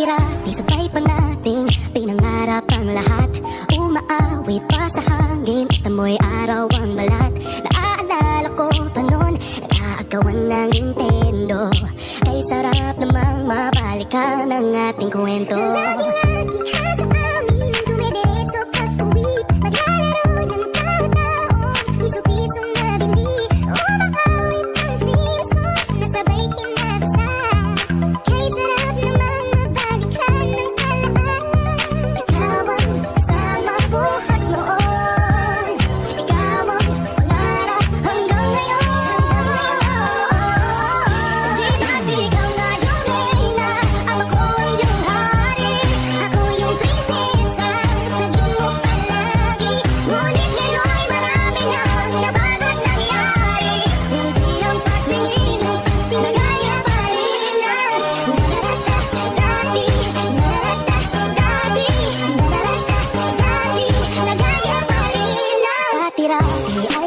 Dati-dati sabay pa nating pinangarap ang lahat. Umaawi pa sa hangin at amoy araw ang balat. Naaalala ko pa noon, nag-aagawan ng Nintendo. Kay sarap namang mabalikan ang ating kwento. Lagi-lagi hasa amin, dumidiretso pag-uwi. Maglalaro ng tao-taong piso-pisong nabili. Umawit ang theme song, nasabay kinabasa. Kay sarap namang mabalikan ng talaan. Ikaw ang kasama buhat noon. Ikaw ang pangarap hanggang ngayon. Di ba't ikaw na yung reyna, ako yung hari. Ako yung prinsesa, sagip mo palagi. Ngunit ngayon'y marami nang nabago't nangyari. Hindi ang pagtingin, tinagaya pa rin ang narata-dati, narata-dati, narata-dati, nagaya pa rin ang Dati-dati ay